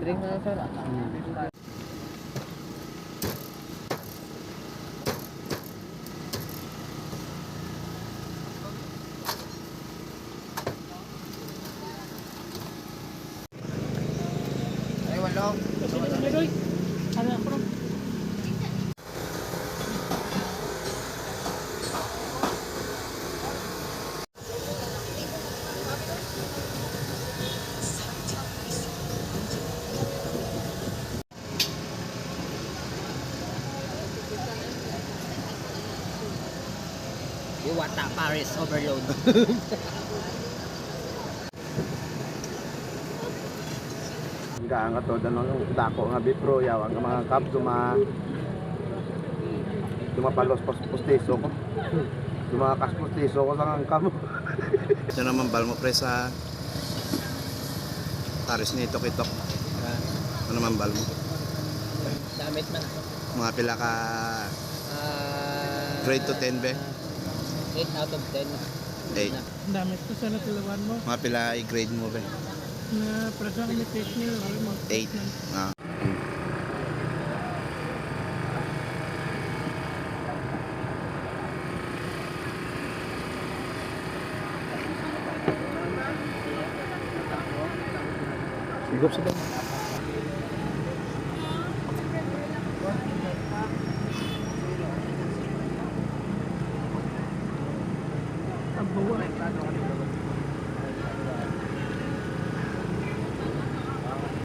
drink na sir. Ay, wala. Ano ako? Iwata Paris overload. Nga to danon dako nga bipro yaw ang mga kap palos postiso ko. Kas postiso ko sa angkam. Ito naman balmo pre sa Paris nito kitok. Ano naman balmo? Damit man. Mga pila ka grade to 10 be? 8 out of 10. 8. Damit ko sa natulawan mo. Mga pila i-grade mo be? Na presang imitate nyo. 8. Ah. Sigop sa